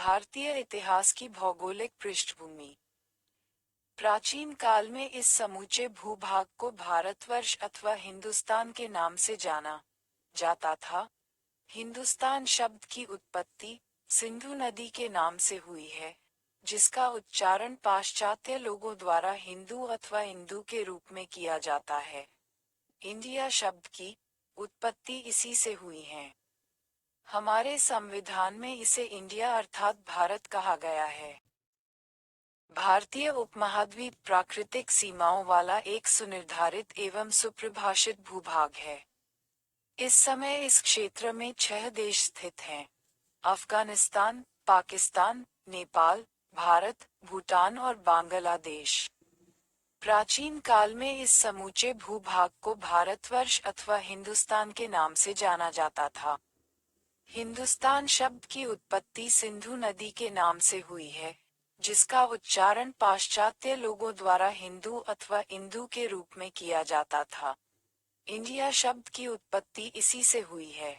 भारतीय इतिहास की भौगोलिक पृष्ठभूमि। प्राचीन काल में इस समूचे भूभाग को भारतवर्ष अथवा हिंदुस्तान के नाम से जाना जाता था। हिंदुस्तान शब्द की उत्पत्ति सिंधु नदी के नाम से हुई है, जिसका उच्चारण पाश्चात्य लोगों द्वारा हिंदू अथवा इंदु के रूप में किया जाता है। इंडिया शब्द की उत्पत्ति इसी से हुई है। हमारे संविधान में इसे इंडिया अर्थात भारत कहा गया है। भारतीय उपमहाद्वीप प्राकृतिक सीमाओं वाला एक सुनिर्धारित एवं सुपरिभाषित भूभाग है। इस समय इस क्षेत्र में 6 देश स्थित हैं: अफगानिस्तान, पाकिस्तान, नेपाल, भारत, भूटान और बांग्लादेश। प्राचीन काल में इस समूचे भूभाग को भारतवर्ष अथवा हिंदुस्तान के नाम से जाना जाता था। हिंदुस्तान शब्द की उत्पत्ति सिंधु नदी के नाम से हुई है, जिसका उच्चारण पाश्चात्य लोगों द्वारा हिंदू अथवा इंदु के रूप में किया जाता था। इंडिया शब्द की उत्पत्ति इसी से हुई है।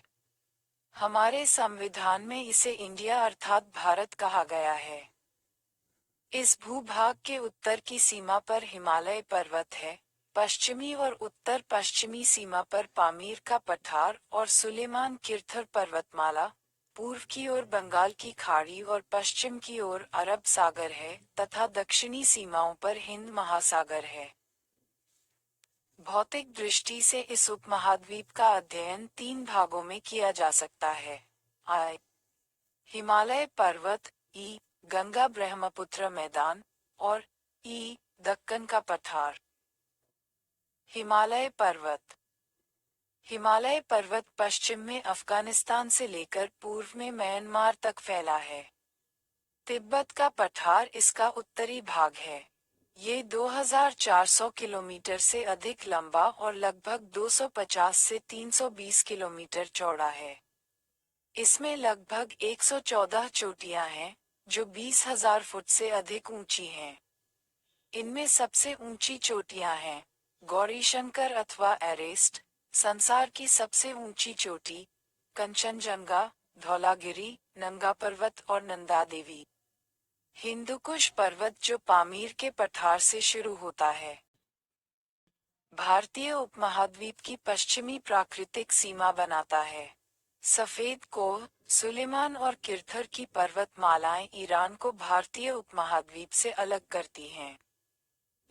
हमारे संविधान में इसे इंडिया अर्थात भारत कहा गया है। इस भूभाग के उत्तर की सीमा पर हिमालय पर्वत है, पश्चिमी और उत्तर पश्चिमी सीमा पर पामीर का पठार और सुलेमान किर्थर पर्वतमाला, पूर्व की ओर बंगाल की खाड़ी और पश्चिम की ओर अरब सागर है तथा दक्षिणी सीमाओं पर हिंद महासागर है। भौतिक दृष्टि से इस उपमहाद्वीप का अध्ययन 3 भागों में किया जा सकता है। आई हिमालय पर्वत, ई गंगा ब्रह्मपुत्र मैदान और ई दक्कन का पठार। हिमालय पर्वत। हिमालय पर्वत पश्चिम में अफगानिस्तान से लेकर पूर्व में म्यांमार तक फैला है। तिब्बत का पठार इसका उत्तरी भाग है। ये 2400 किलोमीटर से अधिक लंबा और लगभग 250 से 320 किलोमीटर चौड़ा है। इसमें लगभग 114 चोटियां हैं, जो 20,000 फुट से अधिक ऊंची हैं। इनमें सबसे ऊंची चोटियां हैं गौरीशंकर अथवा एरेस्ट, संसार की सबसे ऊंची चोटी, कंचनजंगा, धौलागिरी, नंगा पर्वत और नंदा देवी। हिंदुकुश पर्वत जो पामीर के पठार से शुरू होता है। भारतीय उपमहाद्वीप की पश्चिमी प्राकृतिक सीमा बनाता है। सफेद कोह, सुलेमान और किर्थर की पर्वतमालाएं ईरान को भारतीय उपमहाद्वीप से अलग करती हैं।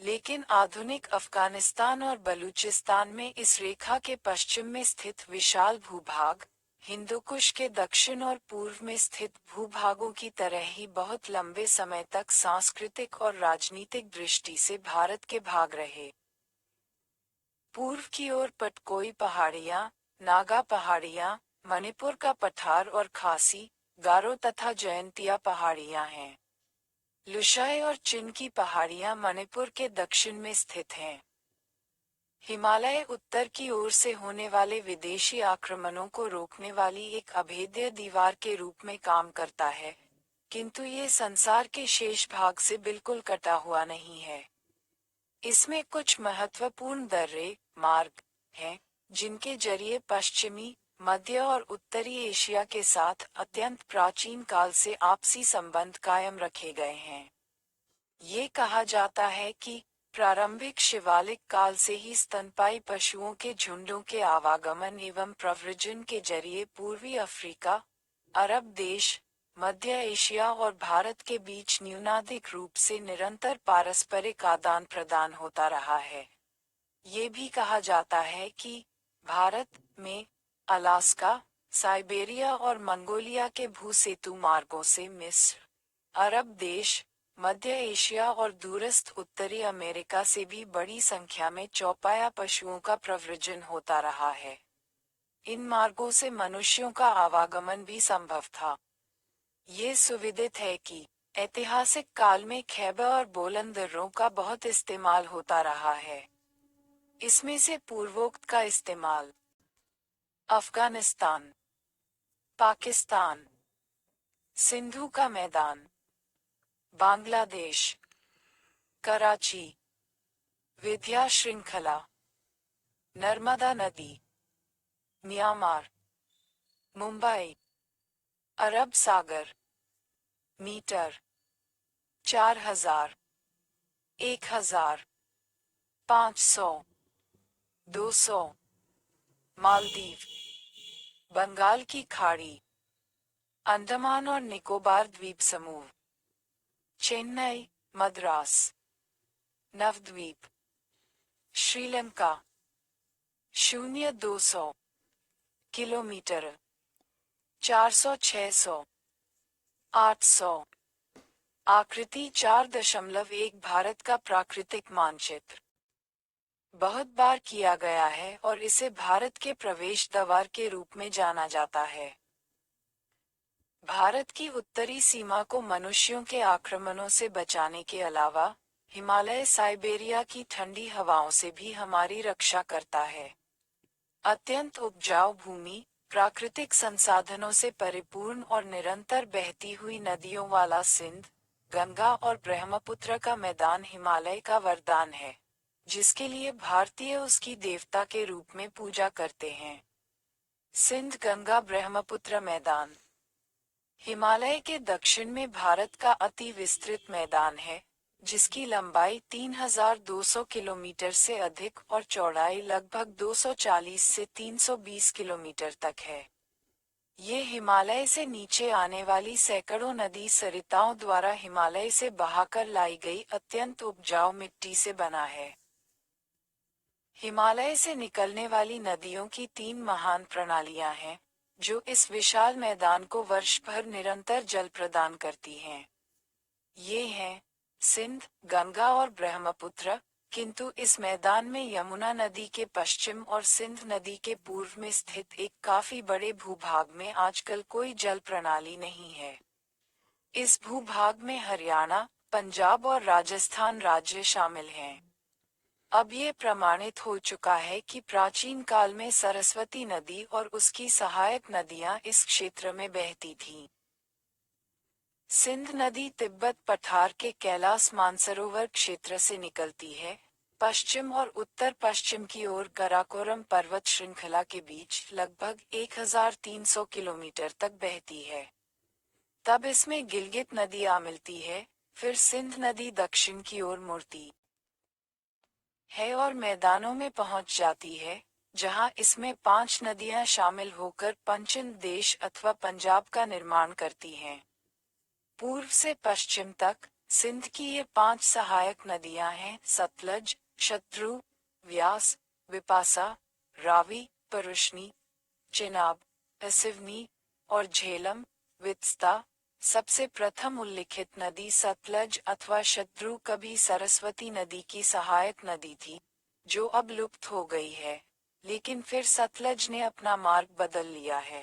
लेकिन आधुनिक अफगानिस्तान और बलूचिस्तान में इस रेखा के पश्चिम में स्थित विशाल भूभाग, हिंदुकुश के दक्षिण और पूर्व में स्थित भूभागों की तरह ही बहुत लंबे समय तक सांस्कृतिक और राजनीतिक दृष्टि से भारत के भाग रहे। पूर्व की ओर पटकोई पहाड़ियां, नागा पहाड़ियां, मणिपुर का पठार और खासी, गारो तथा जयंतिया पहाड़ियां हैं। लुशाई और चिन की पहाड़ियां मणिपुर के दक्षिण में स्थित हैं। हिमालय उत्तर की ओर से होने वाले विदेशी आक्रमणों को रोकने वाली एक अभेद्य दीवार के रूप में काम करता है, किंतु ये संसार के शेष भाग से बिल्कुल कटा हुआ नहीं है। इसमें कुछ महत्वपूर्ण दर्रे, मार्ग हैं, जिनके जरिए पश्चिमी, मध्य और उत्तरी एशिया के साथ अत्यंत प्राचीन काल से आपसी संबंध कायम रखे गए हैं। ये कहा जाता है कि प्रारंभिक शिवालिक काल से ही स्तनपायी पशुओं के झुंडों के आवागमन एवं प्रव्रजन के जरिए पूर्वी अफ्रीका, अरब देश, मध्य एशिया और भारत के बीच न्यूनाधिक रूप से निरंतर पारस्परिक आदान प्रदान होता रहा है। ये भी कहा जाता है कि भारत में अलास्का, साइबेरिया और मंगोलिया के भूसेतु मार्गों से मिस्र, अरब देश, मध्य एशिया और दूरस्थ उत्तरी अमेरिका से भी बड़ी संख्या में चौपाया पशुओं का प्रव्रजन होता रहा है। इन मार्गों से मनुष्यों का आवागमन भी संभव था। ये सुविदित है कि ऐतिहासिक काल में खैबर और बोलन दर्रों का बहुत इस्तेमाल होता रहा है। इसमें से पूर्वोक्त का इस्तेमाल अफगानिस्तान, पाकिस्तान, सिंधु का मैदान, बांग्लादेश, कराची, विंध्य श्रृंखला, नर्मदा नदी, म्यांमार, मुंबई, अरब सागर, मीटर, 4000, 1000, 500, 200। मालदीव, बंगाल की खाड़ी, अंडमान और निकोबार द्वीप समूह, चेन्नई, मद्रास, नवद्वीप, श्रीलंका, 0-200 किलोमीटर, 400-600, 800। आकृति 4.1 भारत का प्राकृतिक मानचित्र बहुत बार किया गया है और इसे भारत के प्रवेश द्वार के रूप में जाना जाता है। भारत की उत्तरी सीमा को मनुष्यों के आक्रमणों से बचाने के अलावा हिमालय साइबेरिया की ठंडी हवाओं से भी हमारी रक्षा करता है। अत्यंत उपजाऊ भूमि, प्राकृतिक संसाधनों से परिपूर्ण और निरंतर बहती हुई नदियों वाला सिंध, गंगा और ब्रह्मपुत्र का मैदान हिमालय का वरदान है, जिसके लिए भारतीय उसकी देवता के रूप में पूजा करते हैं। सिंध गंगा ब्रह्मपुत्र मैदान हिमालय के दक्षिण में भारत का अति विस्तृत मैदान है, जिसकी लंबाई 3200 किलोमीटर से अधिक और चौड़ाई लगभग 240 से 320 किलोमीटर तक है। ये हिमालय से नीचे आने वाली सैकड़ों नदी सरिताओं द्वारा हिमालय से बहाकर लाई गई अत्यंत उपजाऊ मिट्टी से बना है। हिमालय से निकलने वाली नदियों की 3 महान प्रणालियां हैं, जो इस विशाल मैदान को वर्ष भर निरंतर जल प्रदान करती हैं। ये हैं सिंध, गंगा और ब्रह्मपुत्र, किंतु इस मैदान में यमुना नदी के पश्चिम और सिंध नदी के पूर्व में स्थित एक काफी बड़े भूभाग में आजकल कोई जल प्रणाली नहीं है। इस भूभाग में हरियाणा, पंजाब और राजस्थान राज्य शामिल हैं। अब ये प्रमाणित हो चुका है कि प्राचीन काल में सरस्वती नदी और उसकी सहायक नदियां इस क्षेत्र में बहती थीं। सिंध नदी तिब्बत पठार के कैलाश मानसरोवर क्षेत्र से निकलती है, पश्चिम और उत्तर पश्चिम की ओर कराकोरम पर्वत श्रृंखला के बीच लगभग 1300 किलोमीटर तक बहती है। तब इसमें गिलगित नदी आ मिलती है, फिर सिंध नदी दक्षिण की ओर मुड़ती है और मैदानों में पहुंच जाती है, जहां इसमें 5 नदियां शामिल होकर पंचिम देश अथवा पंजाब का निर्माण करती हैं। पूर्व से पश्चिम तक सिंध की ये 5 सहायक नदियां हैं: सतलज, शत्रु, व्यास, विपासा, रावी, परुष्णी, चिनाब, सिवनी और झेलम, वित्सता। सबसे प्रथम उल्लिखित नदी सतलज अथवा शत्रु कभी सरस्वती नदी की सहायक नदी थी, जो अब लुप्त हो गई है, लेकिन फिर सतलज ने अपना मार्ग बदल लिया है।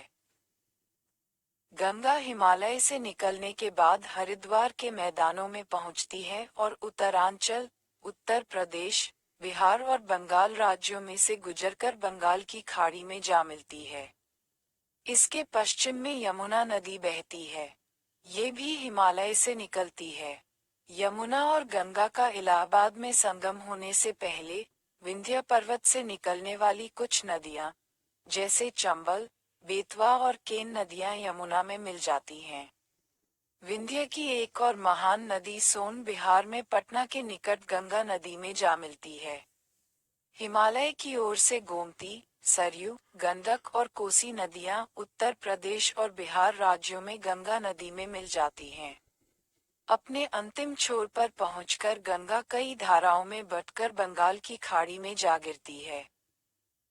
गंगा हिमालय से निकलने के बाद हरिद्वार के मैदानों में पहुंचती है और उत्तरांचल, उत्तर प्रदेश, बिहार और बंगाल राज्यों में से गुजरकर बंगाल की खाड़ी में जा मिलती है। इसके पश्चिम में यमुना नदी बहती है। ये भी हिमालय से निकलती है। यमुना और गंगा का इलाहाबाद में संगम होने से पहले विंध्य पर्वत से निकलने वाली कुछ नदियां, जैसे चंबल, बेतवा और केन नदियां यमुना में मिल जाती हैं। विंध्य की एक और महान नदी सोन बिहार में पटना के निकट गंगा नदी में जा मिलती है। हिमालय की ओर से गोमती, सरयू, गंडक और कोसी नदियां उत्तर प्रदेश और बिहार राज्यों में गंगा नदी में मिल जाती हैं। अपने अंतिम छोर पर पहुंचकर गंगा कई धाराओं में बंटकर बंगाल की खाड़ी में जा गिरती है।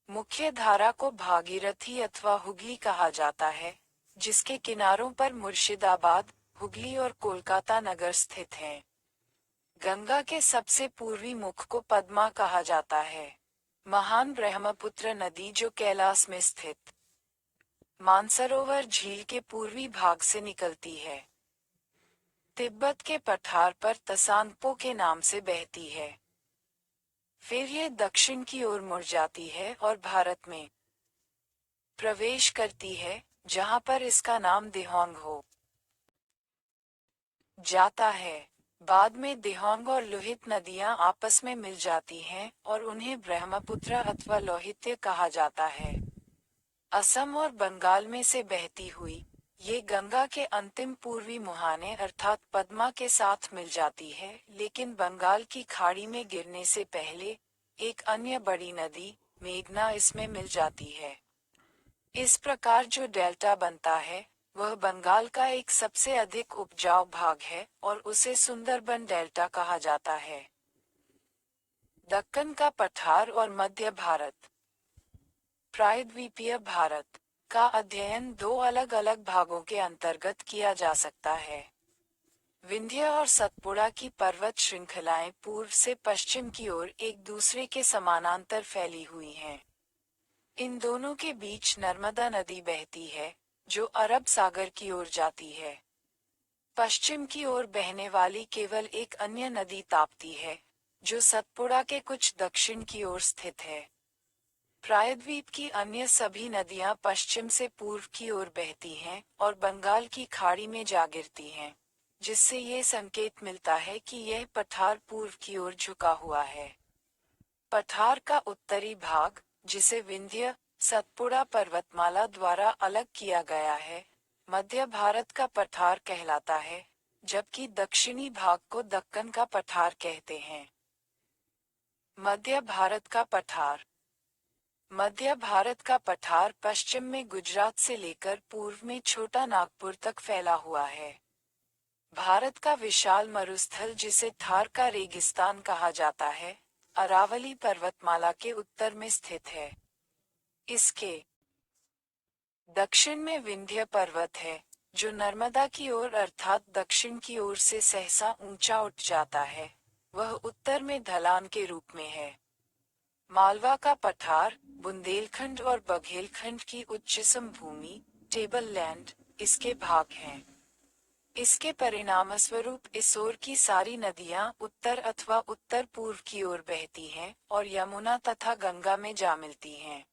मुख्य धारा को भागीरथी अथवा हुगली कहा जाता है, जिसके किनारों पर मुर्शिदाबाद, हुगली और कोलकाता नगर स्थित हैं। गंगा के सबसे पूर्वी मुख को पद्मा कहा जाता है। महान ब्रह्मपुत्र नदी जो कैलाश में स्थित मानसरोवर झील के पूर्वी भाग से निकलती है। तिब्बत के पठार पर तसांगपो के नाम से बहती है। फिर ये दक्षिण की ओर मुड़ जाती है और भारत में प्रवेश करती है, जहां पर इसका नाम दिहोंग हो जाता है। बाद में दिहोंग और लोहित नदियां आपस में मिल जाती हैं और उन्हें ब्रह्मपुत्र अथवा लोहित्य कहा जाता है। असम और बंगाल में से बहती हुई ये गंगा के अंतिम पूर्वी मुहाने अर्थात पद्मा के साथ मिल जाती है, लेकिन बंगाल की खाड़ी में गिरने से पहले एक अन्य बड़ी नदी मेघना इसमें मिल जाती है। इस प्रकार जो डेल्टा बनता है वह बंगाल का एक सबसे अधिक उपजाऊ भाग है और उसे सुंदरबन डेल्टा कहा जाता है। दक्कन का पठार और मध्य भारत। प्रायद्वीपीय भारत का अध्ययन दो अलग अलग भागों के अंतर्गत किया जा सकता है। विंध्य और सतपुड़ा की पर्वत श्रृंखलाएं पूर्व से पश्चिम की ओर एक दूसरे के समानांतर फैली हुई हैं। इन दोनों के बीच नर्मदा नदी बहती है, जो अरब सागर की ओर जाती है। पश्चिम की ओर बहने वाली केवल एक अन्य नदी ताप्ती है, जो सतपुड़ा के कुछ दक्षिण की ओर स्थित है। प्रायद्वीप की अन्य सभी नदियां पश्चिम से पूर्व की ओर बहती हैं और बंगाल की खाड़ी में जा गिरती हैं, जिससे ये संकेत मिलता है कि यह पठार पूर्व की ओर झुका हुआ है। पठार का उत्तरी भाग, जिसे विंध्य सतपुड़ा पर्वतमाला द्वारा अलग किया गया है, मध्य भारत का पठार कहलाता है, जबकि दक्षिणी भाग को दक्कन का पठार कहते हैं। मध्य भारत का पठार। मध्य भारत का पठार पश्चिम में गुजरात से लेकर पूर्व में छोटा नागपुर तक फैला हुआ है। भारत का विशाल मरुस्थल, जिसे थार का रेगिस्तान कहा जाता है, अरावली पर्वतमाला के उत्तर में स्थित है। इसके दक्षिण में विंध्य पर्वत है, जो नर्मदा की ओर अर्थात दक्षिण की ओर से सहसा ऊंचा उठ जाता है। वह उत्तर में ढलान के रूप में है। मालवा का पठार, बुंदेलखंड और बघेलखंड की उच्चसम भूमि, टेबल लैंड, इसके भाग हैं। इसके परिणामस्वरूप इस ओर की सारी नदियां उत्तर अथवा उत्तर पूर्व की ओर बहती हैं और यमुना तथा गंगा में जा मिलती हैं।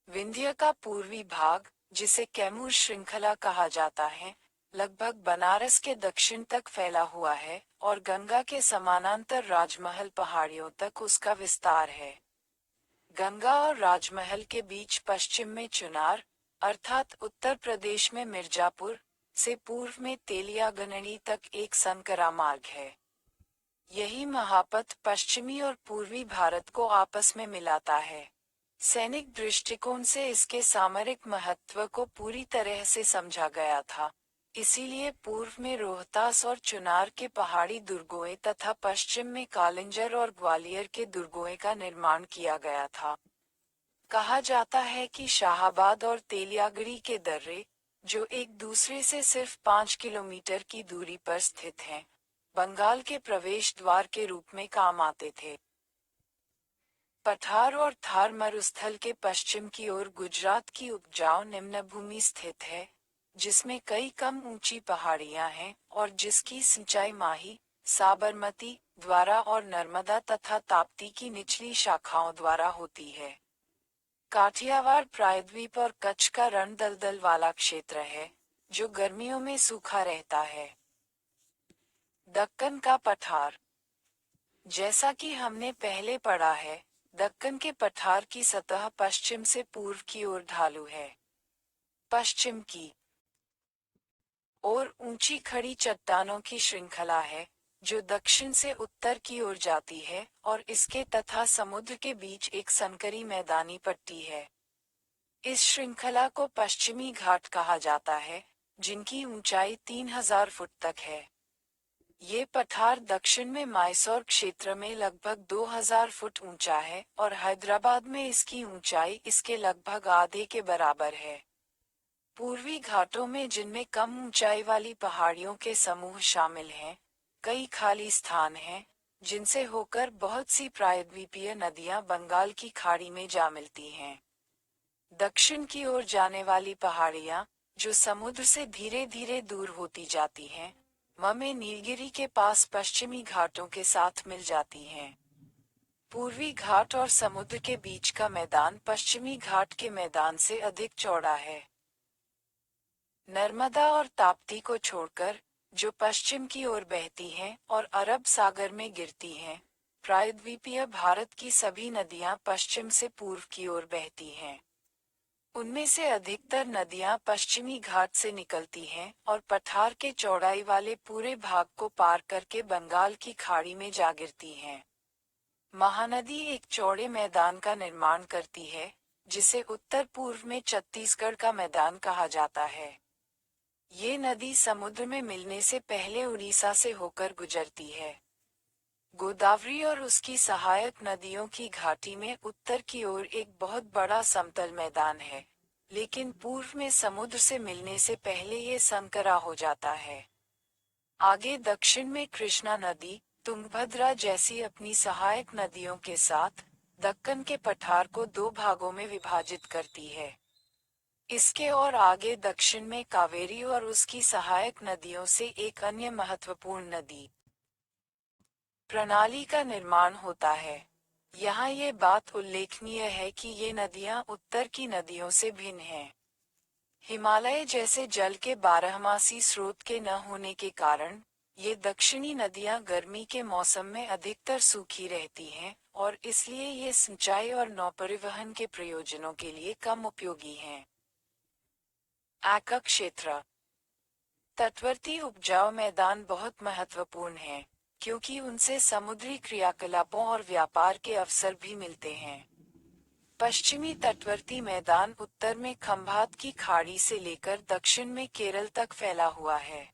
विंध्य का पूर्वी भाग, जिसे कैमूर श्रृंखला कहा जाता है, लगभग बनारस के दक्षिण तक फैला हुआ है और गंगा के समानांतर राजमहल पहाड़ियों तक उसका विस्तार है। गंगा और राजमहल के बीच पश्चिम में चुनार अर्थात उत्तर प्रदेश में मिर्जापुर से पूर्व में तेलियागननी तक एक संकरा मार्ग है। यही महापथ पश्चिमी और पूर्वी भारत को आपस में मिलाता है। सैनिक दृष्टिकोण से इसके सामरिक महत्व को पूरी तरह से समझा गया था, इसीलिए पूर्व में रोहतास और चुनार के पहाड़ी दुर्गों तथा पश्चिम में कालिंजर और ग्वालियर के दुर्गों का निर्माण किया गया था। कहा जाता है कि शाहाबाद और तेलियागढ़ी के दर्रे, जो एक दूसरे से सिर्फ 5 किलोमीटर की दूरी पर स्थित हैं, बंगाल के प्रवेश द्वार के रूप में काम आते थे। पठार और थार मरुस्थल के पश्चिम की ओर गुजरात की उपजाऊ निम्न भूमि स्थित है, जिसमें कई कम ऊंची पहाड़ियां हैं और जिसकी सिंचाई माही, साबरमती द्वारा और नर्मदा तथा ताप्ती की निचली शाखाओं द्वारा होती है। काठियावाड़ प्रायद्वीप और कच्छ का रण दलदल वाला क्षेत्र है, जो गर्मियों में सूखा रहता है। दक्कन का पठार। जैसा कि हमने पहले पढ़ा है, दक्कन के पठार की सतह पश्चिम से पूर्व की ओर ढालू है। पश्चिम की ओर ऊंची खड़ी चट्टानों की श्रृंखला है, जो दक्षिण से उत्तर की ओर जाती है और इसके तथा समुद्र के बीच एक संकरी मैदानी पट्टी है। इस श्रृंखला को पश्चिमी घाट कहा जाता है, जिनकी ऊंचाई 3000 फुट तक है। ये पठार दक्षिण में मैसूर क्षेत्र में लगभग 2000 फुट ऊंचा है और हैदराबाद में इसकी ऊंचाई इसके लगभग आधे के बराबर है। पूर्वी घाटों में, जिनमें कम ऊंचाई वाली पहाड़ियों के समूह शामिल हैं, कई खाली स्थान हैं, जिनसे होकर बहुत सी प्रायद्वीपीय नदियां बंगाल की खाड़ी में जा मिलती हैं। दक्षिण की ओर जाने वाली पहाड़ियां, जो समुद्र से धीरे धीरे दूर होती जाती हैं, में नीलगिरी के पास पश्चिमी घाटों के साथ मिल जाती हैं। पूर्वी घाट और समुद्र के बीच का मैदान पश्चिमी घाट के मैदान से अधिक चौड़ा है। नर्मदा और ताप्ती को छोड़कर, जो पश्चिम की ओर बहती हैं और अरब सागर में गिरती हैं, प्रायद्वीपीय भारत की सभी नदियां पश्चिम से पूर्व की ओर बहती हैं। उनमें से अधिकतर नदियां पश्चिमी घाट से निकलती हैं और पठार के चौड़ाई वाले पूरे भाग को पार करके बंगाल की खाड़ी में जा गिरती हैं। महानदी एक चौड़े मैदान का निर्माण करती है, जिसे उत्तर पूर्व में छत्तीसगढ़ का मैदान कहा जाता है। ये नदी समुद्र में मिलने से पहले उड़ीसा से होकर गुजरती है। गोदावरी और उसकी सहायक नदियों की घाटी में उत्तर की ओर एक बहुत बड़ा समतल मैदान है, लेकिन पूर्व में समुद्र से मिलने से पहले ये संकरा हो जाता है। आगे दक्षिण में कृष्णा नदी, तुंगभद्रा जैसी अपनी सहायक नदियों के साथ दक्कन के पठार को दो भागों में विभाजित करती है। इसके और आगे दक्षिण में कावेरी और उसकी सहायक नदियों से एक अन्य महत्वपूर्ण नदी प्रणाली का निर्माण होता है। यहाँ ये बात उल्लेखनीय है कि ये नदियाँ उत्तर की नदियों से भिन्न हैं। हिमालय जैसे जल के बारहमासी स्रोत के न होने के कारण ये दक्षिणी नदियाँ गर्मी के मौसम में अधिकतर सूखी रहती हैं और इसलिए ये सिंचाई और नौपरिवहन के प्रयोजनों के लिए कम उपयोगी हैं। आका क्षेत्र तटवर्ती उपजाऊ मैदान बहुत महत्वपूर्ण हैं, क्योंकि उनसे समुद्री क्रियाकलापों और व्यापार के अवसर भी मिलते हैं। पश्चिमी तटवर्ती मैदान उत्तर में खंभात की खाड़ी से लेकर दक्षिण में केरल तक फैला हुआ है।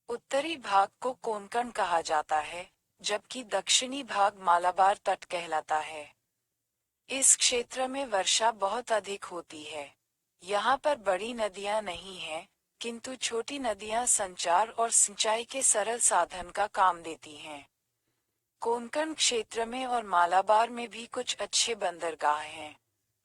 उत्तरी भाग को कोंकण कहा जाता है, जबकि दक्षिणी भाग मालाबार तट कहलाता है। इस क्षेत्र में वर्षा बहुत अधिक होती है। यहाँ पर बड़ी नदियाँ नहीं हैं, किंतु छोटी नदियाँ संचार और सिंचाई के सरल साधन का काम देती हैं। कोंकण क्षेत्र में और मालाबार में भी कुछ अच्छे बंदरगाह हैं।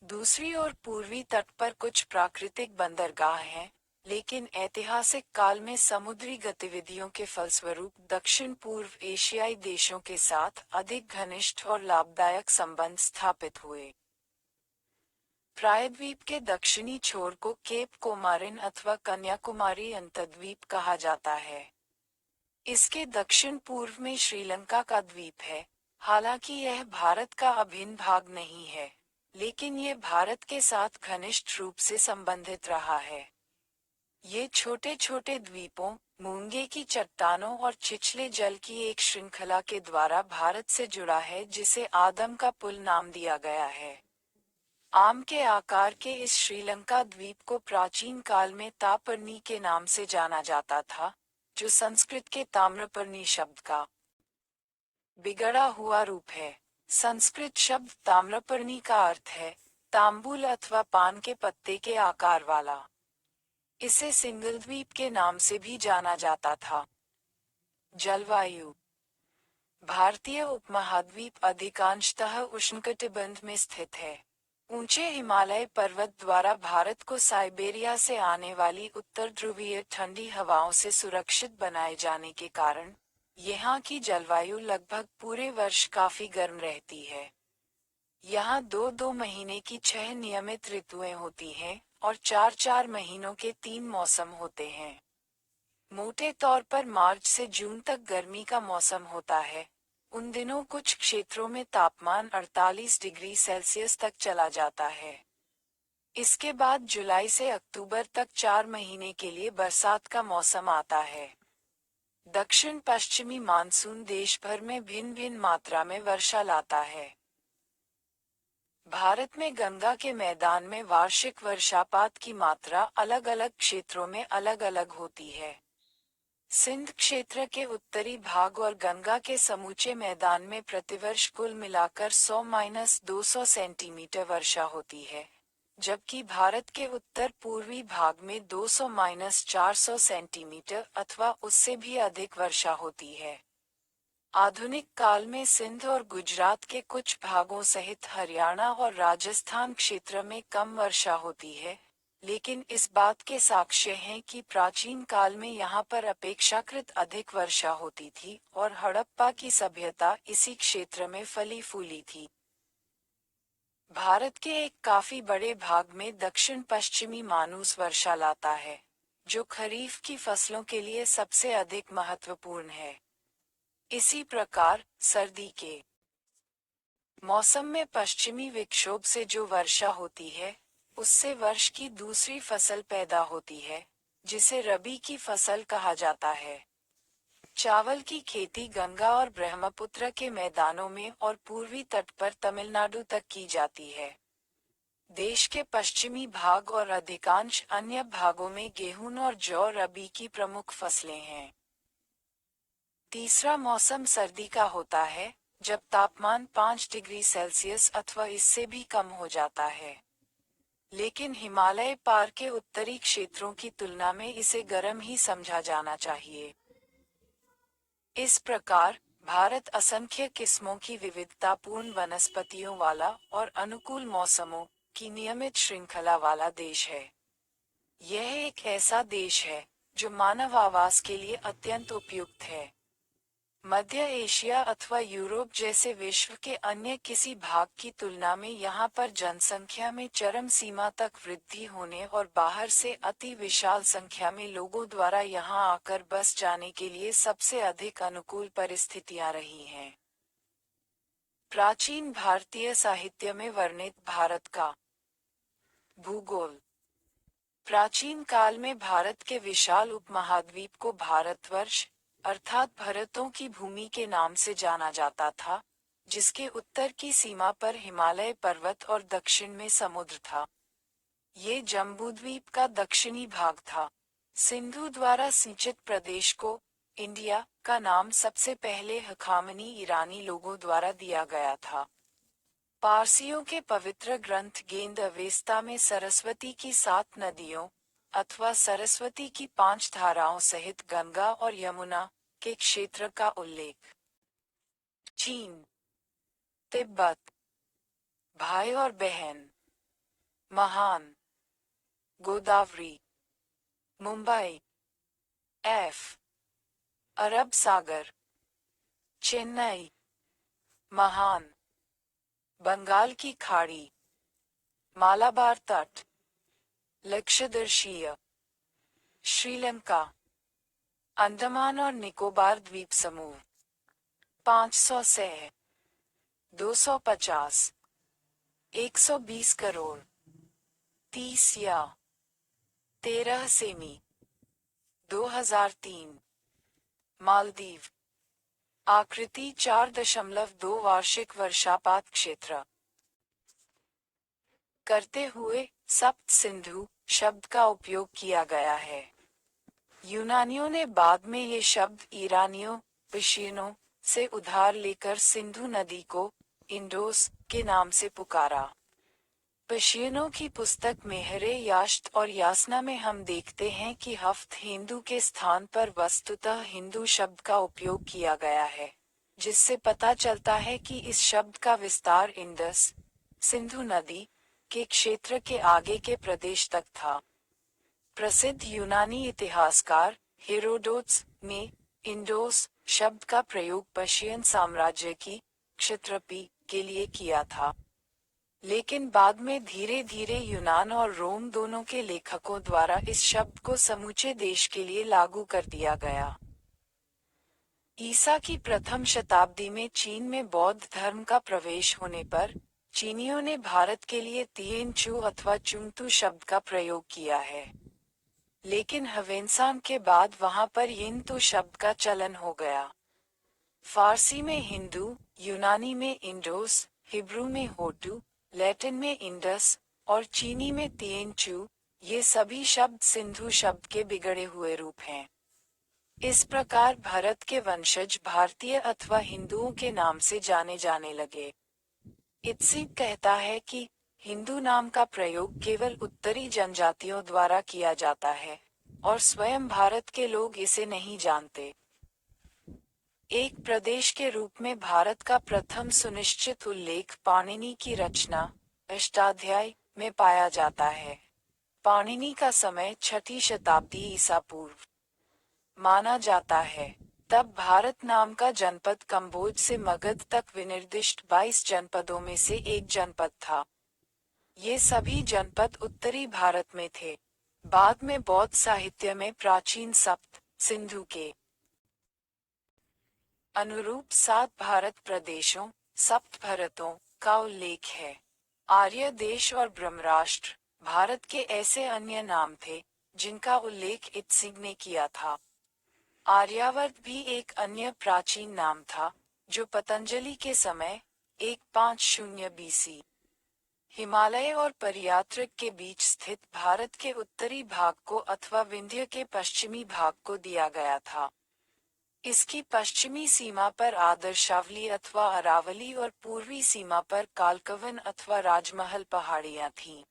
दूसरी ओर पूर्वी तट पर कुछ प्राकृतिक बंदरगाह हैं, लेकिन ऐतिहासिक काल में समुद्री गतिविधियों के फलस्वरूप दक्षिण पूर्व एशियाई देशों के साथ अधिक घनिष्ठ और लाभदायक संबंध स्थापित हुए। प्रायद्वीप के दक्षिणी छोर को केप कोमारिन अथवा कन्याकुमारी अंतद्वीप कहा जाता है। इसके दक्षिण पूर्व में श्रीलंका का द्वीप है। हालांकि यह भारत का अभिन्न भाग नहीं है, लेकिन ये भारत के साथ घनिष्ठ रूप से संबंधित रहा है। ये छोटे छोटे द्वीपों, मूंगे की चट्टानों और छिछले जल की एक श्रृंखला के द्वारा भारत से जुड़ा है, जिसे आदम का पुल नाम दिया गया है। आम के आकार के इस श्रीलंका द्वीप को प्राचीन काल में तापरनी के नाम से जाना जाता था, जो संस्कृत के ताम्रपर्णी शब्द का बिगड़ा हुआ रूप है। संस्कृत शब्द ताम्रपर्णी का अर्थ है तांबूल अथवा पान के पत्ते के आकार वाला। इसे सिंगल द्वीप के नाम से भी जाना जाता था। जलवायु भारतीय उपमहाद्वीप अधिकांशतः उष्णकटिबंध में स्थित है। ऊंचे हिमालय पर्वत द्वारा भारत को साइबेरिया से आने वाली उत्तर ध्रुवीय ठंडी हवाओं से सुरक्षित बनाए जाने के कारण यहाँ की जलवायु लगभग पूरे वर्ष काफी गर्म रहती है। यहाँ 2-2 महीने की 6 नियमित ऋतुएं होती हैं और 4-4 महीनों के 3 मौसम होते हैं। मोटे तौर पर मार्च से जून तक गर्मी का मौसम होता है। उन दिनों कुछ क्षेत्रों में तापमान 48 डिग्री सेल्सियस तक चला जाता है। इसके बाद जुलाई से अक्टूबर तक 4 महीने के लिए बरसात का मौसम आता है। दक्षिण पश्चिमी मानसून देश भर में भिन्न भिन्न मात्रा में वर्षा लाता है। भारत में गंगा के मैदान में वार्षिक वर्षापात की मात्रा अलग अलग क्षेत्रों में अलग अलग होती है। सिंध क्षेत्र के उत्तरी भाग और गंगा के समूचे मैदान में प्रतिवर्ष कुल मिलाकर 100-200 सेंटीमीटर वर्षा होती है, जबकि भारत के उत्तर पूर्वी भाग में 200-400 सेंटीमीटर अथवा उससे भी अधिक वर्षा होती है। आधुनिक काल में सिंध और गुजरात के कुछ भागों सहित हरियाणा और राजस्थान क्षेत्र में कम वर्षा होती है, लेकिन इस बात के साक्ष्य हैं कि प्राचीन काल में यहाँ पर अपेक्षाकृत अधिक वर्षा होती थी और हड़प्पा की सभ्यता इसी क्षेत्र में फली फूली थी। भारत के एक काफी बड़े भाग में दक्षिण पश्चिमी मानसून वर्षा लाता है, जो खरीफ की फसलों के लिए सबसे अधिक महत्वपूर्ण है। इसी प्रकार सर्दी के मौसम में पश्चिमी विक्षोभ से जो वर्षा होती है, उससे वर्ष की दूसरी फसल पैदा होती है, जिसे रबी की फसल कहा जाता है। चावल की खेती गंगा और ब्रह्मपुत्र के मैदानों में और पूर्वी तट पर तमिलनाडु तक की जाती है। देश के पश्चिमी भाग और अधिकांश अन्य भागों में गेहूं और जौ रबी की प्रमुख फसलें हैं। तीसरा मौसम सर्दी का होता है, जब तापमान 5 डिग्री सेल्सियस अथवा इससे भी कम हो जाता है। लेकिन हिमालय पार के उत्तरी क्षेत्रों की तुलना में इसे गर्म ही समझा जाना चाहिए। इस प्रकार भारत असंख्य किस्मों की विविधतापूर्ण वनस्पतियों वाला और अनुकूल मौसमों की नियमित श्रृंखला वाला देश है। यह एक ऐसा देश है जो मानव आवास के लिए अत्यंत उपयुक्त है। मध्य एशिया अथवा यूरोप जैसे विश्व के अन्य किसी भाग की तुलना में यहाँ पर जनसंख्या में चरम सीमा तक वृद्धि होने और बाहर से अति विशाल संख्या में लोगों द्वारा यहाँ आकर बस जाने के लिए सबसे अधिक अनुकूल परिस्थितियां रही हैं। प्राचीन भारतीय साहित्य में वर्णित भारत का भूगोल। प्राचीन काल में भारत के विशाल उपमहाद्वीप को भारतवर्ष अर्थात भरतों की भूमि के नाम से जाना जाता था, जिसके उत्तर की सीमा पर हिमालय पर्वत और दक्षिण में समुद्र था। ये जम्बूद्वीप का दक्षिणी भाग था। सिंधु द्वारा सिंचित प्रदेश को इंडिया का नाम सबसे पहले हखामनी ईरानी लोगों द्वारा दिया गया था। पारसियों के पवित्र ग्रंथ गेंद अवेस्ता में सरस्वती की 7 नदियों अथवा सरस्वती की 5 धाराओं सहित गंगा और यमुना के क्षेत्र का उल्लेख। चीन, तिब्बत, भाई और बहन, महान, गोदावरी, मुंबई, एफ, अरब सागर, चेन्नई, महान, बंगाल की खाड़ी, मालाबार तट, लक्षद्वीप, श्रीलंका, अंडमान और निकोबार द्वीप समूह। 500 से 250, 120 करोड़, 30 या 13 सेमी। 2003, मालदीव, आकृति 4.2 वार्षिक वर्षापात क्षेत्र। करते हुए सप्त सिंधु शब्द का उपयोग किया गया है। यूनानियों ने बाद में ये शब्द ईरानियों पर्शियनों से उधार लेकर सिंधु नदी को इंडोस के नाम से पुकारा। पर्शियनों की पुस्तक मेहरे याश्त और यासना में हम देखते हैं कि हफ्त हिंदू के स्थान पर वस्तुतः हिंदू शब्द का उपयोग किया गया है, जिससे पता चलता है कि इस शब्द का विस्तार इंडस सिंधु नदी के क्षेत्र के आगे के प्रदेश तक था। प्रसिद्ध यूनानी इतिहासकार हेरोडोट्स ने इंडोस शब्द का प्रयोग पर्शियन साम्राज्य की क्षत्रपी के लिए किया था, लेकिन बाद में धीरे धीरे यूनान और रोम दोनों के लेखकों द्वारा इस शब्द को समूचे देश के लिए लागू कर दिया गया। ईसा की प्रथम शताब्दी में चीन में बौद्ध धर्म का प्रवेश होने पर चीनियों ने भारत के लिए तिएनचू अथवा चुंगतू शब्द का प्रयोग किया है, लेकिन हवेनसांग के बाद वहां पर यिंतू शब्द का चलन हो गया। फारसी में हिंदू, यूनानी में इंडोस, हिब्रू में होटू, लैटिन में इंडस और चीनी में तिएनचू, ये सभी शब्द सिंधु शब्द के बिगड़े हुए रूप हैं। इस प्रकार भारत के वंशज भारतीय अथवा हिंदुओं के नाम से जाने जाने लगे। इत्सिक कहता है कि हिंदू नाम का प्रयोग केवल उत्तरी जनजातियों द्वारा किया जाता है और स्वयं भारत के लोग इसे नहीं जानते। एक प्रदेश के रूप में भारत का प्रथम सुनिश्चित उल्लेख पाणिनि की रचना अष्टाध्यायी में पाया जाता है। पाणिनि का समय 6ठी शताब्दी ईसा पूर्व माना जाता है। तब भारत नाम का जनपद कंबोज से मगध तक विनिर्दिष्ट 22 जनपदों में से एक जनपद था। ये सभी जनपद उत्तरी भारत में थे। बाद में बौद्ध साहित्य में प्राचीन सप्त सिंधु के अनुरूप 7 भारत प्रदेशों सप्त भरतों का उल्लेख है। आर्य देश और ब्रह्मराष्ट्र भारत के ऐसे अन्य नाम थे जिनका उल्लेख इत्सिंग ने किया था। आर्यावर्त भी एक अन्य प्राचीन नाम था जो पतंजलि के समय 150 बीसी हिमालय और परियात्रिक के बीच स्थित भारत के उत्तरी भाग को अथवा विंध्य के पश्चिमी भाग को दिया गया था। इसकी पश्चिमी सीमा पर आदर्शावली अथवा अरावली और पूर्वी सीमा पर कालकवन अथवा राजमहल पहाड़ियां थीं।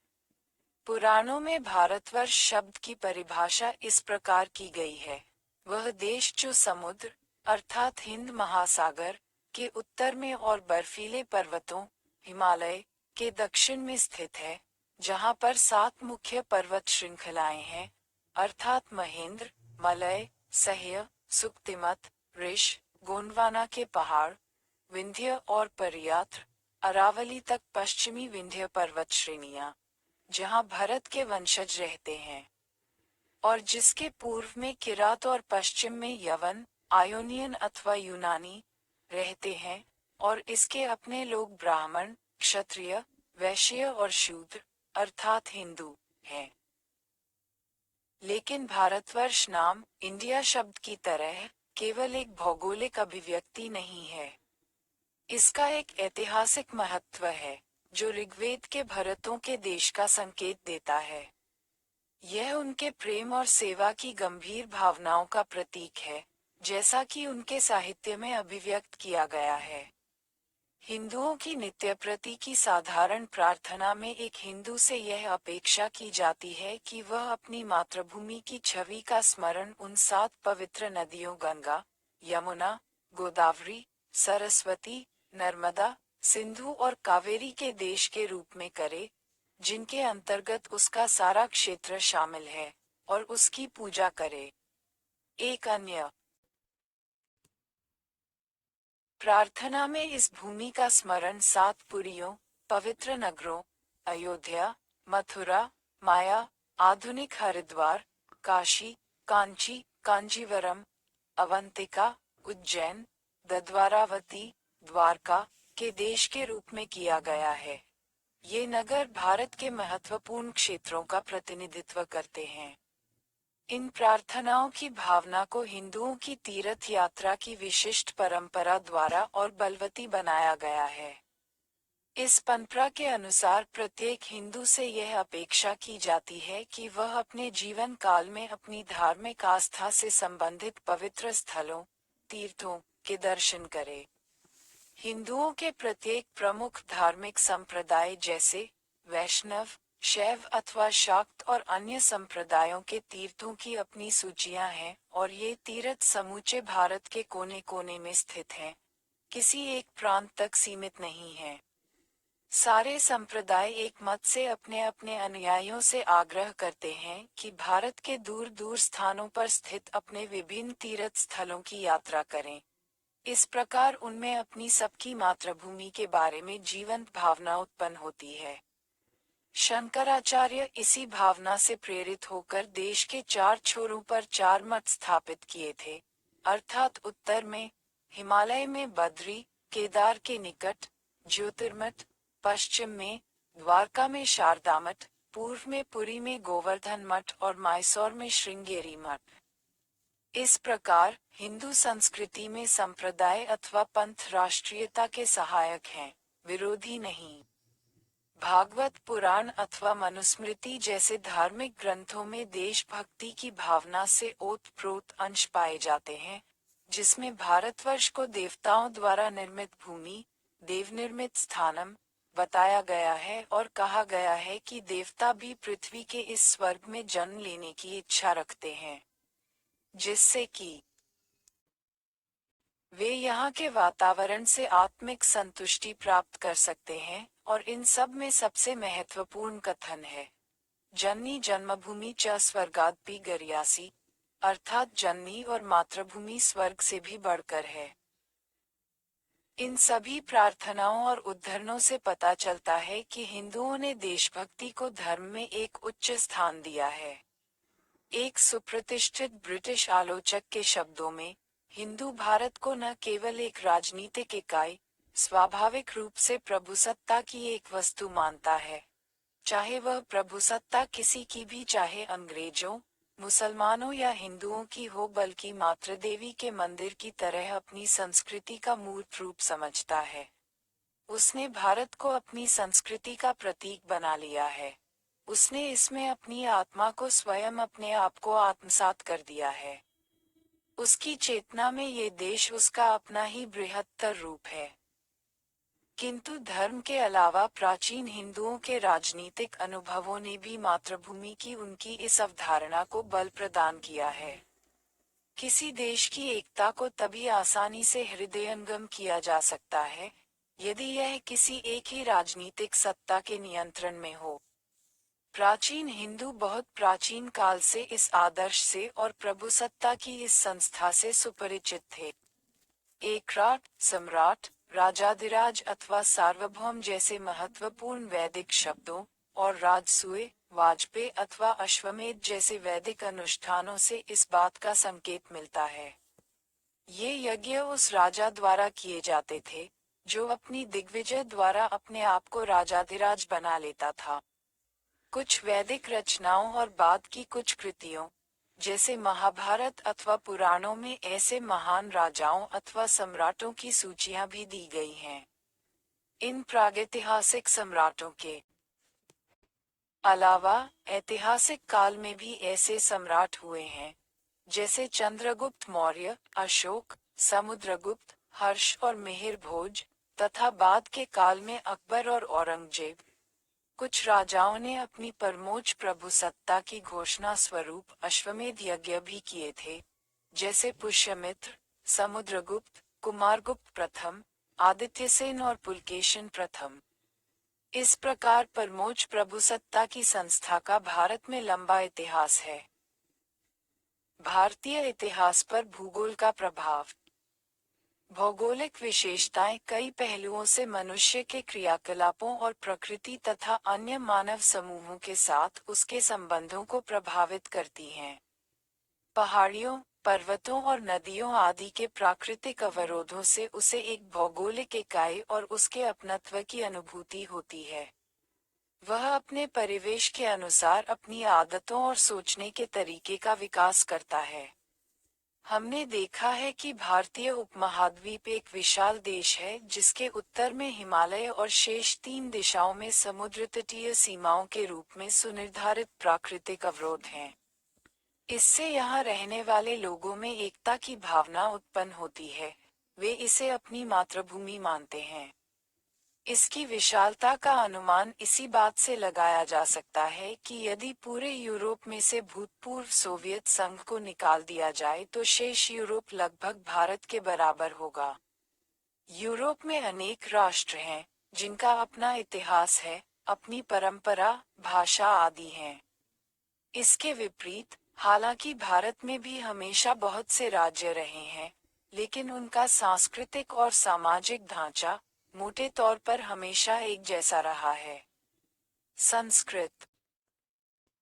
पुराणों में भारतवर्ष शब्द की परिभाषा इस प्रकार की गई है, वह देश जो समुद्र अर्थात हिंद महासागर के उत्तर में और बर्फीले पर्वतों हिमालय के दक्षिण में स्थित है, जहाँ पर 7 मुख्य पर्वत श्रृंखलाएं हैं, अर्थात महेंद्र, मलय, सह्य, सुक्तिमत, ऋष, गोंडवाना के पहाड़, विंध्य और परियात्र, अरावली तक पश्चिमी विंध्य पर्वत श्रेणियां, जहां भरत के वंशज रहते हैं, और जिसके पूर्व में किरात और पश्चिम में यवन, आयोनियन अथवा यूनानी रहते हैं, और इसके अपने लोग ब्राह्मण, क्षत्रिय, वैश्य और शूद्र अर्थात हिंदू हैं। लेकिन भारतवर्ष नाम इंडिया शब्द की तरह केवल एक भौगोलिक अभिव्यक्ति नहीं है। इसका एक ऐतिहासिक महत्व है जो ऋग्वेद के भरतों के देश का संकेत देता है। यह उनके प्रेम और सेवा की गंभीर भावनाओं का प्रतीक है, जैसा कि उनके साहित्य में अभिव्यक्त किया गया है। हिंदुओं की नित्य प्रति की साधारण प्रार्थना में एक हिंदू से यह अपेक्षा की जाती है कि वह अपनी मातृभूमि की छवि का स्मरण उन 7 पवित्र नदियों गंगा, यमुना, गोदावरी, सरस्वती, नर्मदा, सिंधु और कावेरी के देश के रूप में करे, जिनके अंतर्गत उसका सारा क्षेत्र शामिल है, और उसकी पूजा करे। एक अन्य प्रार्थना में इस भूमि का स्मरण 7 पुरियों, पवित्र नगरों, अयोध्या, मथुरा, माया, आधुनिक हरिद्वार, काशी, कांची, कांजीवरम, अवंतिका, उज्जैन, दद्वारावती, द्वारका के देश के रूप में किया गया है। ये नगर भारत के महत्वपूर्ण क्षेत्रों का प्रतिनिधित्व करते हैं। इन प्रार्थनाओं की भावना को हिंदुओं की तीर्थ यात्रा की विशिष्ट परंपरा द्वारा और बलवती बनाया गया है। इस परंपरा के अनुसार प्रत्येक हिंदू से यह अपेक्षा की जाती है कि वह अपने जीवन काल में अपनी धार्मिक आस्था से संबंधित पवित्र स्थलों, तीर्थों के दर्शन करे। हिंदुओं के प्रत्येक प्रमुख धार्मिक संप्रदाय जैसे वैष्णव, शैव अथवा शाक्त और अन्य संप्रदायों के तीर्थों की अपनी सूचियां हैं, और ये तीर्थ समूचे भारत के कोने कोने में स्थित हैं, किसी एक प्रांत तक सीमित नहीं हैं। सारे संप्रदाय एक मत से अपने अपने अनुयायियों से आग्रह करते हैं कि भारत के दूर दूर स्थानों पर स्थित अपने विभिन्न तीर्थ स्थलों की यात्रा करें। इस प्रकार उनमें अपनी सबकी मातृभूमि के बारे में जीवंत भावना उत्पन्न होती है। शंकराचार्य इसी भावना से प्रेरित होकर देश के 4 छोरों पर 4 मठ स्थापित किए थे, अर्थात उत्तर में हिमालय में बद्री, केदार के निकट ज्योतिर्मठ, पश्चिम में द्वारका में शारदा मठ, पूर्व में पुरी में गोवर्धन मठ और मैसूर में श्रृंगेरी मठ। इस प्रकार हिंदू संस्कृति में संप्रदाय अथवा पंथ राष्ट्रीयता के सहायक हैं, विरोधी नहीं। भागवत पुराण अथवा मनुस्मृति जैसे धार्मिक ग्रंथों में देशभक्ति की भावना से ओतप्रोत अंश पाए जाते हैं, जिसमें भारतवर्ष को देवताओं द्वारा निर्मित भूमि, देवनिर्मित स्थानम बताया गया है और कहा गया है कि देवता भी पृथ्वी के इस स्वर्ग में जन्म लेने की इच्छा रखते हैं, जिससे कि वे यहाँ के वातावरण से आत्मिक संतुष्टि प्राप्त कर सकते हैं। और इन सब में सबसे महत्वपूर्ण कथन है, जननी जन्मभूमि च स्वर्गादपि गरियासी, अर्थात जननी और मातृभूमि स्वर्ग से भी बढ़कर है। इन सभी प्रार्थनाओं और उद्धरणों से पता चलता है कि हिंदुओं ने देशभक्ति को धर्म में एक उच्च स्थान दिया है। एक सुप्रतिष्ठित ब्रिटिश आलोचक के शब्दों में, हिंदू भारत को न केवल एक राजनीतिक इकाई, स्वाभाविक रूप से प्रभुसत्ता की एक वस्तु मानता है, चाहे वह प्रभुसत्ता किसी की भी, चाहे अंग्रेजों, मुसलमानों या हिंदुओं की हो, बल्कि मातृ देवी के मंदिर की तरह अपनी संस्कृति का मूर्त रूप समझता है। उसने भारत को अपनी संस्कृति का प्रतीक बना लिया है। उसने इसमें अपनी आत्मा को, स्वयं अपने आप को आत्मसात कर दिया है। उसकी चेतना में ये देश उसका अपना ही बृहत्तर रूप है। किंतु धर्म के अलावा प्राचीन हिंदुओं के राजनीतिक अनुभवों ने भी मातृभूमि की उनकी इस अवधारणा को बल प्रदान किया है। किसी देश की एकता को तभी आसानी से हृदयंगम किया जा सकता है यदि यह किसी एक ही राजनीतिक सत्ता के नियंत्रण में हो। प्राचीन हिंदू बहुत प्राचीन काल से इस आदर्श से और प्रभुसत्ता की इस संस्था से सुपरिचित थे। एक सम्राट, राजाधिराज अथवा सार्वभौम जैसे महत्वपूर्ण वैदिक शब्दों और राजसूय, वाजपेय अथवा अश्वमेध जैसे वैदिक अनुष्ठानों से इस बात का संकेत मिलता है। ये यज्ञ उस राजा द्वारा किए जाते थे जो अपनी दिग्विजय द्वारा अपने आप को राजाधिराज बना लेता था। कुछ वैदिक रचनाओं और बाद की कुछ कृतियों, जैसे महाभारत अथवा पुराणों में ऐसे महान राजाओं अथवा सम्राटों की सूचियां भी दी गई हैं। इन प्रागैतिहासिक सम्राटों के अलावा ऐतिहासिक काल में भी ऐसे सम्राट हुए हैं, जैसे चंद्रगुप्त मौर्य, अशोक, समुद्रगुप्त, हर्ष और मिहिर भोज, तथा बाद के काल में अकबर और औरंगजेब। कुछ राजाओं ने अपनी परमोच्च प्रभुसत्ता की घोषणा स्वरूप अश्वमेध यज्ञ भी किए थे, जैसे पुष्यमित्र, समुद्रगुप्त, कुमारगुप्त प्रथम, आदित्यसेन और पुलकेशिन प्रथम। इस प्रकार परमोच्च प्रभुसत्ता की संस्था का भारत में लंबा इतिहास है। भारतीय इतिहास पर भूगोल का प्रभाव। भौगोलिक विशेषताएं कई पहलुओं से मनुष्य के क्रियाकलापों और प्रकृति तथा अन्य मानव समूहों के साथ उसके संबंधों को प्रभावित करती हैं। पहाड़ियों, पर्वतों और नदियों आदि के प्राकृतिक अवरोधों से उसे एक भौगोलिक इकाई और उसके अपनत्व की अनुभूति होती है। वह अपने परिवेश के अनुसार अपनी आदतों और सोचने के तरीके का विकास करता है। हमने देखा है कि भारतीय उपमहाद्वीप एक विशाल देश है जिसके उत्तर में हिमालय और शेष 3 दिशाओं में समुद्र तटीय सीमाओं के रूप में सुनिर्धारित प्राकृतिक अवरोध हैं। इससे यहाँ रहने वाले लोगों में एकता की भावना उत्पन्न होती है। वे इसे अपनी मातृभूमि मानते हैं। इसकी विशालता का अनुमान इसी बात से लगाया जा सकता है कि यदि पूरे यूरोप में से भूतपूर्व सोवियत संघ को निकाल दिया जाए तो शेष यूरोप लगभग भारत के बराबर होगा। यूरोप में अनेक राष्ट्र हैं, जिनका अपना इतिहास है, अपनी परंपरा, भाषा आदि हैं। इसके विपरीत, हालांकि भारत में भी हमेशा बहुत से राज्य रहे हैं, लेकिन उनका सांस्कृतिक और सामाजिक ढांचा मोटे तौर पर हमेशा एक जैसा रहा है। संस्कृत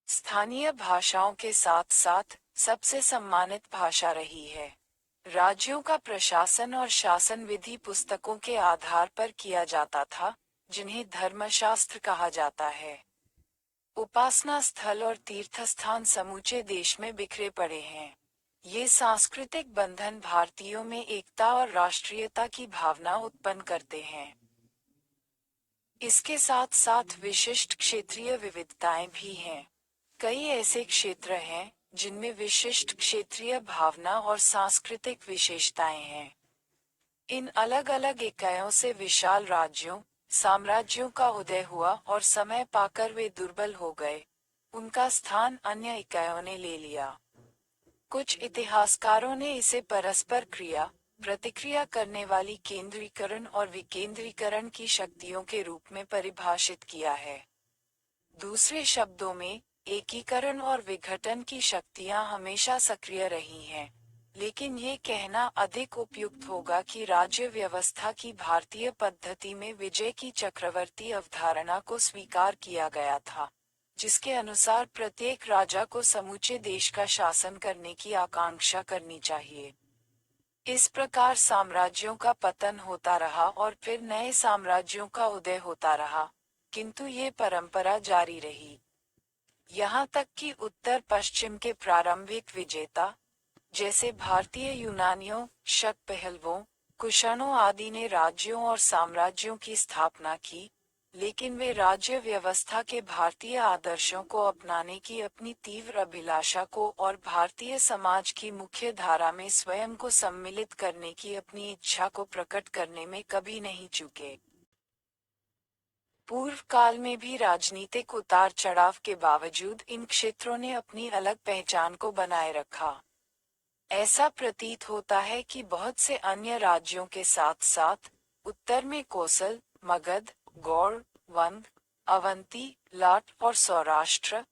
स्थानीय भाषाओं के साथ साथ सबसे सम्मानित भाषा रही है। राज्यों का प्रशासन और शासन विधि पुस्तकों के आधार पर किया जाता था, जिन्हें धर्मशास्त्र कहा जाता है। उपासना स्थल और तीर्थस्थान समूचे देश में बिखरे पड़े हैं। ये सांस्कृतिक बंधन भारतीयों में एकता और राष्ट्रीयता की भावना उत्पन्न करते हैं। इसके साथ साथ विशिष्ट क्षेत्रीय विविधताएं भी हैं। कई ऐसे क्षेत्र हैं जिनमें विशिष्ट क्षेत्रीय भावना और सांस्कृतिक विशेषताएं हैं। इन अलग अलग इकाइयों से विशाल राज्यों, साम्राज्यों का उदय हुआ और समय पाकर वे दुर्बल हो गए। उनका स्थान अन्य इकाइयों ने ले लिया। कुछ इतिहासकारों ने इसे परस्पर क्रिया प्रतिक्रिया करने वाली केंद्रीकरण और विकेंद्रीकरण की शक्तियों के रूप में परिभाषित किया है। दूसरे शब्दों में, एकीकरण और विघटन की शक्तियां हमेशा सक्रिय रही हैं, लेकिन ये कहना अधिक उपयुक्त होगा कि राज्य व्यवस्था की भारतीय पद्धति में विजय की चक्रवर्ती अवधारणा को स्वीकार किया गया था, जिसके अनुसार प्रत्येक राजा को समूचे देश का शासन करने की आकांक्षा करनी चाहिए। इस प्रकार साम्राज्यों का पतन होता रहा और फिर नए साम्राज्यों का उदय होता रहा, किंतु ये परंपरा जारी रही। यहाँ तक कि उत्तर पश्चिम के प्रारंभिक विजेता, जैसे भारतीय यूनानियों, शक पहलवों, कुषाणों आदि ने राज्यों और साम्राज्यों की स्थापना की, लेकिन वे राज्य व्यवस्था के भारतीय आदर्शों को अपनाने की अपनी तीव्र अभिलाषा को और भारतीय समाज की मुख्य धारा में स्वयं को सम्मिलित करने की अपनी इच्छा को प्रकट करने में कभी नहीं चूके। पूर्व काल में भी राजनीतिक उतार चढ़ाव के बावजूद इन क्षेत्रों ने अपनी अलग पहचान को बनाए रखा। ऐसा प्रतीत होता है कि बहुत से अन्य राज्यों के साथ साथ उत्तर में कोसल, मगध, गौड़, वंग, अवंती, लाट और सौराष्ट्र,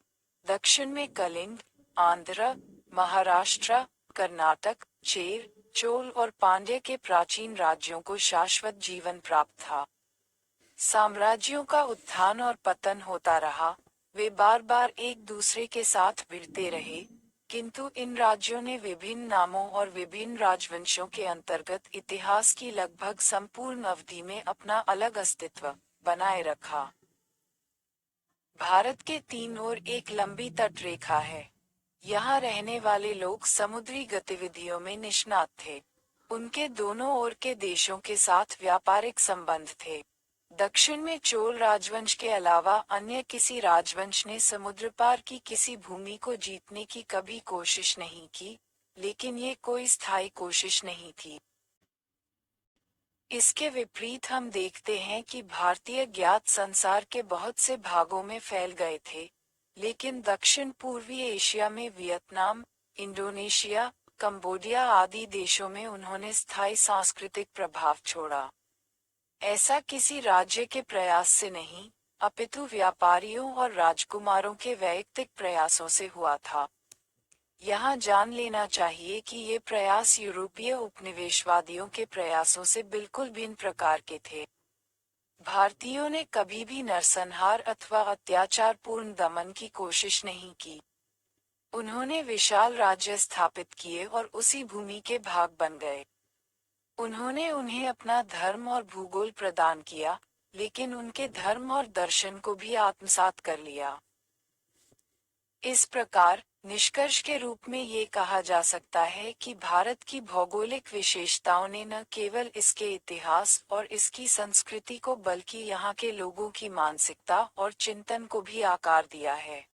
दक्षिण में कलिंग, आंध्र, महाराष्ट्र, कर्नाटक, चेर, चोल और पांड्य के प्राचीन राज्यों को शाश्वत जीवन प्राप्त था। साम्राज्यों का उत्थान और पतन होता रहा, वे बार बार एक दूसरे के साथ भिड़ते रहे, किंतु इन राज्यों ने विभिन्न नामों और विभिन्न राजवंशों के अंतर्गत इतिहास की लगभग संपूर्ण अवधि में अपना अलग अस्तित्व बनाए रखा। भारत के तीन ओर एक लंबी तट रेखा है। यहाँ रहने वाले लोग समुद्री गतिविधियों में निष्णात थे। उनके दोनों ओर के देशों के साथ व्यापारिक संबंध थे। दक्षिण में चोल राजवंश के अलावा अन्य किसी राजवंश ने समुद्र पार की किसी भूमि को जीतने की कभी कोशिश नहीं की, लेकिन ये कोई स्थायी कोशिश नहीं थी। इसके विपरीत हम देखते हैं कि भारतीय ज्ञात संसार के बहुत से भागों में फैल गए थे, लेकिन दक्षिण पूर्वी एशिया में वियतनाम, इंडोनेशिया, कंबोडिया आदि देशों में उन्होंने स्थायी सांस्कृतिक प्रभाव छोड़ा। ऐसा किसी राज्य के प्रयास से नहीं, अपितु व्यापारियों और राजकुमारों के वैयक्तिक प्रयासों से हुआ था। यहाँ जान लेना चाहिए कि ये प्रयास यूरोपीय उपनिवेशवादियों के प्रयासों से बिल्कुल भिन्न प्रकार के थे। भारतीयों ने कभी भी नरसंहार अथवा अत्याचारपूर्ण दमन की कोशिश नहीं की। उन्होंने विशाल राज्य स्थापित किए और उसी भूमि के भाग बन गए। उन्होंने उन्हें अपना धर्म और भूगोल प्रदान किया, लेकिन उनके धर्म और दर्शन को भी आत्मसात कर लिया। इस प्रकार, निष्कर्ष के रूप में ये कहा जा सकता है कि भारत की भौगोलिक विशेषताओं ने न केवल इसके इतिहास और इसकी संस्कृति को बल्कि यहाँ के लोगों की मानसिकता और चिंतन को भी आकार दिया है।